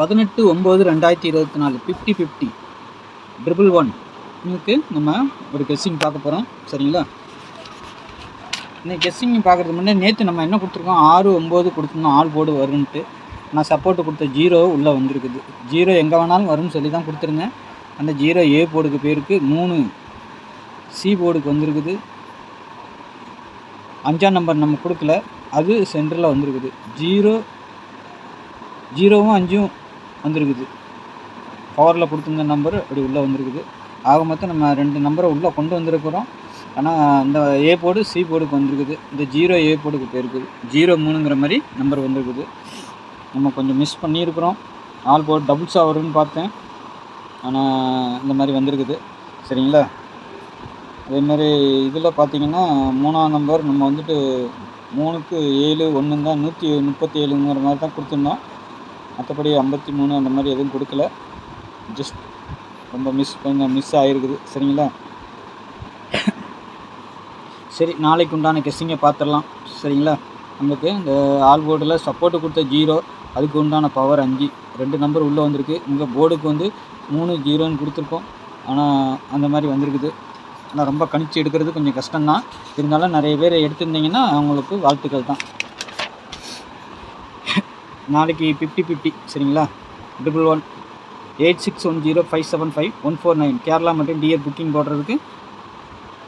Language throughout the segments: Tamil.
18/9/2024 50-50 111 இதுக்கு நம்ம ஒரு கெஸ்ஸிங் பார்க்க போகிறோம். சரிங்களா? இந்த கெஸ்ஸிங் பார்க்குறதுக்கு முன்னாடி நேற்று நம்ம என்ன கொடுத்துருக்கோம், 6 9 கொடுத்துருந்தோம் ஆல் போர்டு வரும்ன்ட்டு. நான் சப்போர்ட்டு கொடுத்த 0 உள்ளே வந்திருக்குது. 0 எங்கே வேணாலும் வரும்னு சொல்லி தான் கொடுத்துருங்க. அந்த 0 ஏ போர்டுக்கு போயிருக்கு, 3 சி போர்டுக்கு வந்திருக்குது. 5ஆம் நம்பர் நம்ம கொடுக்கல, அது சென்டரில் வந்திருக்குது. 0வும் 5ம் வந்திருக்குது. பவரில் கொடுத்துருந்த நம்பர் அப்படி உள்ளே வந்திருக்குது. ஆக மொத்தம் நம்ம 2 நம்பரை உள்ளே கொண்டு வந்திருக்கிறோம். ஆனால் இந்த ஏ போர்டு சி போர்டுக்கு வந்திருக்குது. இந்த 0 ஏ போர்டுக்கு போயிருக்குது. 03ங்கிற மாதிரி நம்பர் வந்திருக்குது. நம்ம கொஞ்சம் மிஸ் பண்ணியிருக்கிறோம். ஆல் போர்டு டபுள்ஸாக வரும்னு பார்த்தேன், ஆனால் இந்த மாதிரி வந்திருக்குது. சரிங்களா? அதேமாதிரி இதில் பார்த்திங்கன்னா 3ஆம் நம்பர் நம்ம வந்துட்டு 3க்கு 7 1 தான் 137ங்கிற மாதிரி தான் கொடுத்துருந்தோம். மற்றபடி 53 அந்த மாதிரி எதுவும் கொடுக்கல. ஜஸ்ட் ரொம்ப மிஸ் ஆகிருக்குது. சரிங்களா? சரி, நாளைக்கு உண்டான கெஸ்ஸிங்கை பார்த்துடலாம். சரிங்களா? நமக்கு இந்த ஆல் போர்டில் சப்போர்ட்டு கொடுத்த 0, அதுக்கு உண்டான பவர் 5, 2 நம்பர் உள்ளே வந்திருக்கு. உங்கள் போர்டுக்கு வந்து 3 0ன்னு கொடுத்துருக்கோம், ஆனால் அந்த மாதிரி வந்திருக்குது. ஆனால் ரொம்ப கணிச்சு எடுக்கிறது கொஞ்சம் கஷ்டம்தான். இருந்தாலும் நிறைய பேர் எடுத்திருந்தீங்கன்னா அவங்களுக்கு வாழ்த்துக்கள் தான். நாளைக்கு 50-50. சரிங்களா? 111 8610575149 கேரளா மற்றும் டிஆர் புக்கிங் போடுறதுக்கு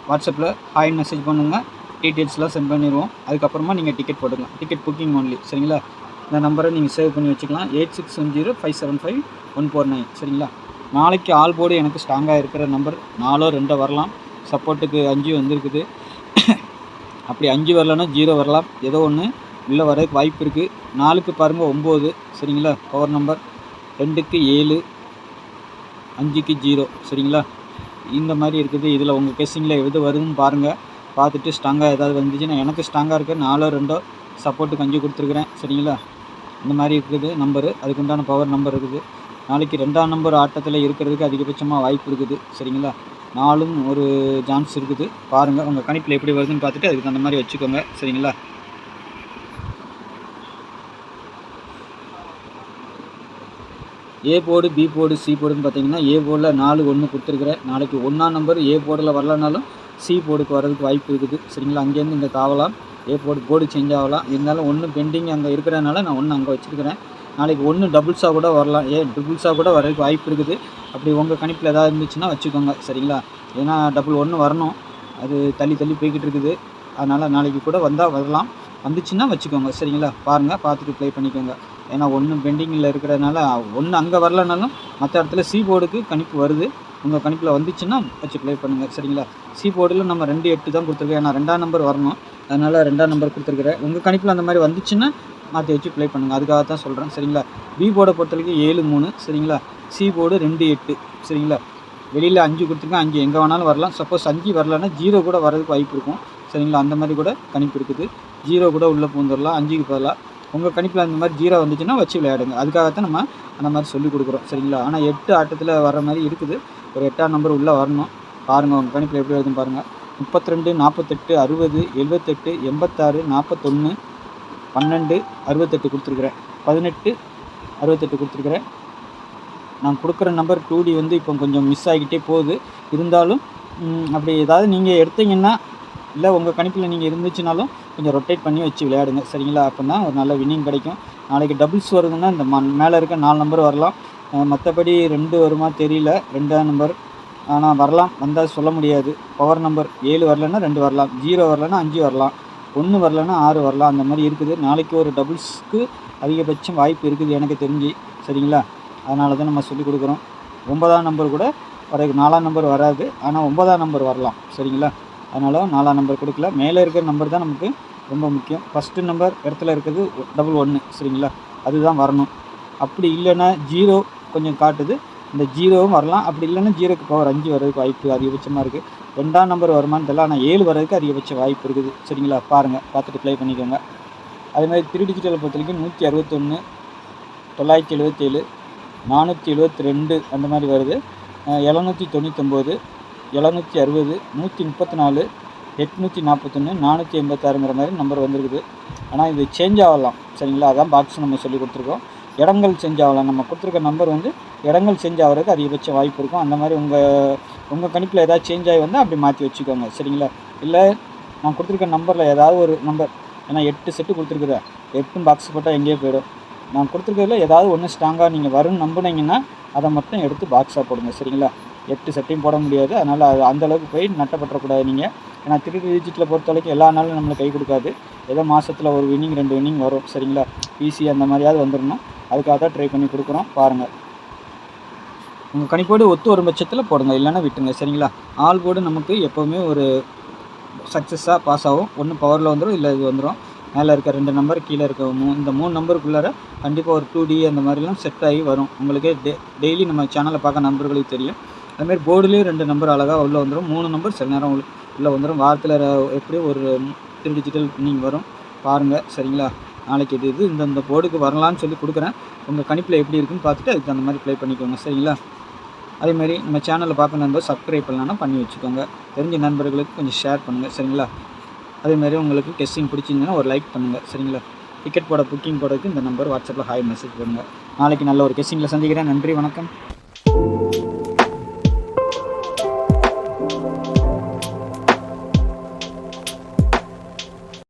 வாட்ஸ்அப்பில் ஹாய் மெசேஜ் பண்ணுங்கள். டீட்டெயில்ஸ்லாம் சென்ட் பண்ணிடுவோம். அதுக்கப்புறமா நீங்கள் டிக்கெட் போட்டுக்கலாம். Ticket booking only. சரிங்களா? இந்த நம்பரை நீங்கள் சேவ் பண்ணி வச்சுக்கலாம். 8610575149. சரிங்களா? நாளைக்கு ஆல் போர்டு எனக்கு ஸ்ட்ராங்காக இருக்கிற நம்பர் 4 2 வரலாம். சப்போர்ட்டுக்கு 5 வந்திருக்குது. அப்படி 5 வரலன்னா 0 வரலாம். ஏதோ ஒன்று உள்ளே வரதுக்கு வாய்ப்பு இருக்குது. 4க்கு பாருங்கள் 9. சரிங்களா? Power number. 2க்கு 7, 5க்கு 0. சரிங்களா? இந்த மாதிரி இருக்குது. இதில் உங்கள் கெஸ்ஸிங்கில் எது வருதுன்னு பாருங்கள். பார்த்துட்டு ஸ்ட்ராங்காக ஏதாவது வந்துச்சுன்னா, எனக்கு ஸ்ட்ராங்காக இருக்குது 4 2 சப்போர்ட்டுக்கு 5 கொடுத்துருக்குறேன். சரிங்களா? இந்த மாதிரி இருக்குது நம்பரு. அதுக்கு உண்டான பவர் நம்பர் இருக்குது. நாளைக்கு 2ஆம் நம்பர் ஆட்டத்தில் இருக்கிறதுக்கு அதிகபட்சமாக வாய்ப்பு இருக்குது. சரிங்களா? 4ம் ஒரு சான்ஸ் இருக்குது. பாருங்கள் உங்கள் கணிப்பில் எப்படி வருதுன்னு பார்த்துட்டு அதுக்கு தகுந்த மாதிரி வச்சுக்கோங்க. சரிங்களா? A board B board C போர்டுன்னு பார்த்தீங்கன்னா, ஏ போர்டில் 4 1 கொடுத்துருக்குறேன். நாளைக்கு 1ஆம் நம்பர் ஏ போர்டில் வரலனாலும் சி போர்டுக்கு வர்றதுக்கு வாய்ப்பு இருக்குது. சரிங்களா? அங்கேருந்து இங்கே தாவலாம். ஏ போர்டு சேஞ்ச் ஆகலாம். இருந்தாலும் 1 பெண்டிங் அங்கே இருக்கிறதுனால நான் 1 அங்கே வச்சுருக்கிறேன். நாளைக்கு 1 டபுள்ஸாக கூட வரலாம். ட்ரிபிள்ஸாக கூட வர்றதுக்கு வாய்ப்பு இருக்குது. அப்படி உங்கள் கணிப்பில் எதாவது இருந்துச்சுன்னா வச்சுக்கோங்க. சரிங்களா? ஏன்னா 1 வரணும், அது தள்ளி போய்கிட்டு இருக்குது. அதனால் நாளைக்கு கூட வந்தால் வரலாம். வந்துச்சுன்னா வச்சுக்கோங்க. சரிங்களா? பாருங்கள், பார்த்துட்டு ப்ளே பண்ணிக்கோங்க. ஏன்னா 1 பெண்டிங்கில் இருக்கிறதுனால 1 அங்கே வரலனாலும் மற்ற இடத்துல சி போர்டுக்கு கணிப்பு வருது. உங்கள் கணிப்பில் வந்துச்சுன்னா வச்சு ப்ளே பண்ணுங்கள். சரிங்களா? சி போர்டில் நம்ம 2 8 தான் கொடுத்துருக்கேன். ஏன்னா 2ஆம் நம்பர் வரணும், அதனால் 2ஆம் நம்பர் கொடுத்துருக்குறேன். உங்கள் கணிப்பில் அந்த மாதிரி வந்துச்சுன்னா மாற்றி வச்சு ப்ளே பண்ணுங்கள். அதுக்காக தான் சொல்கிறேன். சரிங்களா? பி போர்டை பொறுத்தவரைக்கும் 7 3. சரிங்களா? C board 2 8. சரிங்களா? வெளியில் 5 கொடுத்துருக்கேன். 5 எங்கே வேணாலும் வரலாம். சப்போஸ் 5 வரலன்னா 0 கூட வரதுக்கு வாய்ப்பு இருக்கும். சரிங்களா? அந்த மாதிரி கூட கணிப்பு இருக்குது. 0 கூட உள்ளே பூந்துடலாம் 5க்கு பதிலாக. உங்கள் கணிப்பில் அந்த மாதிரி 0 வந்துச்சுன்னா வச்சு விளையாடுங்க. அதுக்காகத்தான் நம்ம அந்த மாதிரி சொல்லிக் கொடுக்குறோம். சரிங்களா? ஆனால் 8 ஆட்டத்தில் வர மாதிரி இருக்குது. ஒரு 8ஆம் நம்பர் உள்ளே வரணும். பாருங்கள் உங்கள் கணிப்பில் எப்படி வருதுன்னு பாருங்கள். 32 48 60 78 86 41 12 68 கொடுத்துருக்குறேன். 18 68 கொடுத்துருக்குறேன். நான் கொடுக்குற நம்பர் 2D வந்து இப்போ கொஞ்சம் மிஸ் ஆகிக்கிட்டே போகுது. இருந்தாலும் அப்படி ஏதாவது நீங்கள் எடுத்தீங்கன்னா, இல்லை உங்கள் கணிப்பில் நீங்கள் இருந்துச்சுனாலும் கொஞ்சம் ரொட்டேட் பண்ணி வச்சு விளையாடுங்க. சரிங்களா? அப்போ தான் ஒரு நல்ல வின்னிங் கிடைக்கும். நாளைக்கு டபுள்ஸ் வருதுன்னா இந்த மேலே இருக்க 4 நம்பர் வரலாம். மற்றபடி 2 வருமா தெரியல, 2ஆம் நம்பர். ஆனால் வரலாம், வந்தால் சொல்ல முடியாது. பவர் நம்பர் 7 வரலன்னா 2 வரலாம், 0 வரலன்னா 5 வரலாம், 1 வரலன்னா 6 வரலாம். அந்த மாதிரி இருக்குது. நாளைக்கு ஒரு டபுள்ஸ்க்கு அதிகபட்சம் வாய்ப்பு இருக்குது எனக்கு தெரிஞ்சு. சரிங்களா? அதனால தான் நம்ம சொல்லிக் கொடுக்குறோம். 9ஆம் நம்பர் கூட வர, 4ஆம் நம்பர் வராது, ஆனால் 9ஆம் நம்பர் வரலாம். சரிங்களா? அதனால் 4ஆம் நம்பர் கொடுக்கல. மேலே இருக்கிற நம்பர் தான் நமக்கு ரொம்ப முக்கியம். ஃபஸ்ட்டு நம்பர் இடத்துல இருக்கிறது 11. சரிங்களா? அதுதான் வரணும். அப்படி இல்லைன்னா 0 கொஞ்சம் காட்டுது. இந்த 0வும் வரலாம். அப்படி இல்லைன்னா 0க்கு பவர் 5 வர்றதுக்கு வாய்ப்பு அதிகபட்சமாக இருக்குது. 2ஆம் நம்பர் வருமானு தெரியல, ஆனால் 7 வர்றதுக்கு அதிகபட்ச வாய்ப்பு இருக்குது. சரிங்களா? பாருங்கள், பார்த்துட்டு ப்ளே பண்ணிக்கோங்க. அதேமாதிரி 3 டிஜிட்டலை பொறுத்த வரைக்கும் 161 977 472 அந்த மாதிரி வருது. 799 760 134 841 486ங்கிற மாதிரி நம்பர் வந்துருக்குது. ஆனால் இது சேஞ்ச் ஆகலாம். சரிங்களா? அதான் பாக்ஸ் நம்ம சொல்லி கொடுத்துருக்கோம். இடங்கள் சேஞ்ச் ஆகலாம். நம்ம கொடுத்துருக்க நம்பர் வந்து இடங்கள் சேஞ்ச் ஆகிறதுக்கு அதிகபட்ச வாய்ப்பு இருக்கும். அந்த மாதிரி உங்கள் கணிப்பில் ஏதாவது சேஞ்ச் ஆகி வந்தால் அப்படி மாற்றி வச்சுக்கோங்க. சரிங்களா? இல்லை நான் கொடுத்துருக்க நம்பரில் ஏதாவது ஒரு நம்பர், ஏன்னா 8 செட்டு கொடுத்துருக்குறேன், 8ம் பாக்ஸ் போட்டால் எங்கேயோ போயிடும். நான் கொடுத்துருக்கிறதுல ஏதாவது ஒன்று ஸ்ட்ராங்காக நீங்கள் வரும்னு நம்புனீங்கன்னா அதை மட்டும் எடுத்து பாக்ஸாக போடுங்க. சரிங்களா? 8 செட்டையும் போட முடியாது. அதனால் அது அந்தளவுக்கு போய் நட்டப்பட்டுறக்கூடாது நீங்கள். ஏன்னா 3 டிஜிட்டில் பொறுத்த வரைக்கும் எல்லா நாளும் நம்மளுக்கு கை கொடுக்காது. ஏதோ மாதத்தில் ஒரு வின்னிங் 2 வின்னிங் வரும். சரிங்களா? பிசி அந்த மாதிரியாவது வந்துடணும். அதுக்காக தான் ட்ரை பண்ணி கொடுக்குறோம். பாருங்கள், உங்கள் கணிப்போடு ஒத்து வரும் பட்சத்தில் போடுங்க, இல்லைன்னா விட்டுருங்க. சரிங்களா? ஆல் போர்டு நமக்கு எப்போவுமே ஒரு சக்ஸஸாக பாஸ் ஆகும். ஒன்று பவரில் வந்துடும், இல்லை இது வந்துடும். மேலே இருக்க 2 நம்பர், கீழே இருக்க இந்த 3 நம்பருக்குள்ளார கண்டிப்பாக ஒரு 2D அந்த மாதிரிலாம் செட் ஆகி வரும். உங்களுக்கு டெய்லி நம்ம சேனலை பார்க்க நம்பர்களுக்கு தெரியும். அதுமாதிரி போர்டுலேயும் 2 நம்பர் அழகாக உள்ளே வந்துடும். 3 நம்பர் சில நேரம் உள்ளே வந்துடும். வாரத்தில் எப்படியும் ஒரு 3 டிஜிட்டல் வின்னிங் வரும். பாருங்கள். சரிங்களா? நாளைக்கு இது இந்த போர்டுக்கு வரலான்னு சொல்லி கொடுக்குறேன். உங்கள் கணிப்பில் எப்படி இருக்குன்னு பார்த்துட்டு அதுக்கு அந்த மாதிரி ப்ளே பண்ணிக்கோங்க. சரிங்களா? அதேமாதிரி நம்ம சேனலில் பார்க்க நண்பர் சப்ஸ்கிரைப் பண்ணலான்னா பண்ணி வச்சுக்கோங்க. தெரிஞ்ச நண்பர்களுக்கு கொஞ்சம் ஷேர் பண்ணுங்கள். சரிங்களா? அதேமாதிரி உங்களுக்கு கெஸ்டிங் பிடிச்சிருந்ததுன்னா ஒரு லைக் பண்ணுங்கள். சரிங்களா? டிக்கெட் புக்கிங் போடுறதுக்கு இந்த நம்பர் வாட்ஸ்அப்பில் ஹாய் மெசேஜ் பண்ணுங்கள். நாளைக்கு நல்ல ஒரு கெஸ்டிங்கில் சந்திக்கிறேன். நன்றி, வணக்கம்.